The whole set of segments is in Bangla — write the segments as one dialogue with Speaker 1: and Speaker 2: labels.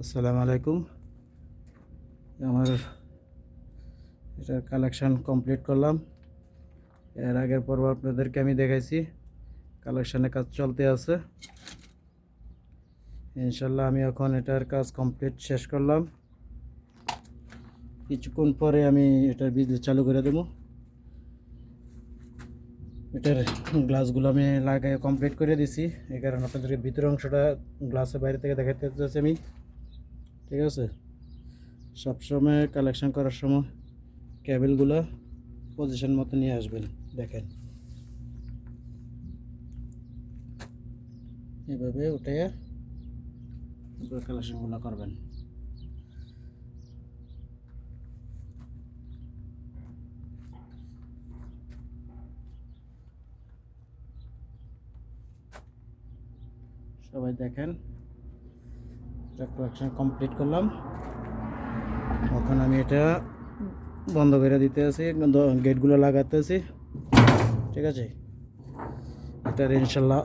Speaker 1: আসসালামু আলাইকুম। আমার এটার কালেকশন কমপ্লিট করলাম। এর আগের পর্ব আপনাদেরকে আমি দেখাইছি, কালেকশনের কাজ চলতে আছে। ইনশাল্লাহ আমি এখন এটার কাজ কমপ্লিট শেষ করলাম। কিছুক্ষণ পরে আমি এটার বিজনেস চালু করে দেবো। এটার গ্লাসগুলো আমি লাগাই কমপ্লিট করে দিছি, এই কারণে আপনাদেরকে ভিতরের অংশটা গ্লাসের বাইরে থেকে দেখাতে চাচ্ছি আমি। ঠিক আছে, সবসময় কালেকশন করার সময় কেবলগুলো পজিশন মতো নিয়ে আসবেন। দেখেন, এভাবে উঠে কালেকশনগুলো করবেন। সবাই দেখেন, কালেকশন কমপ্লিট করলাম। এখন আমি এটা বন্ধ করে দিতে আছি, গেটগুলো লাগাতে আছি। ঠিক আছে, এটার ইনশাল্লাহ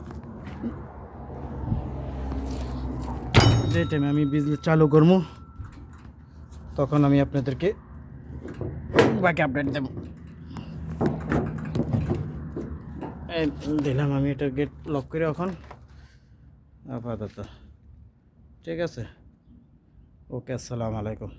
Speaker 1: যে টাইমে আমি বিজনেস চালু করবো তখন আমি আপনাদেরকে বাকি আপডেট দেব। দিলাম আমি এটা গেট লক করে এখন আপাতত। ঠিক আছে, ওকে, আসসালামু আলাইকুম।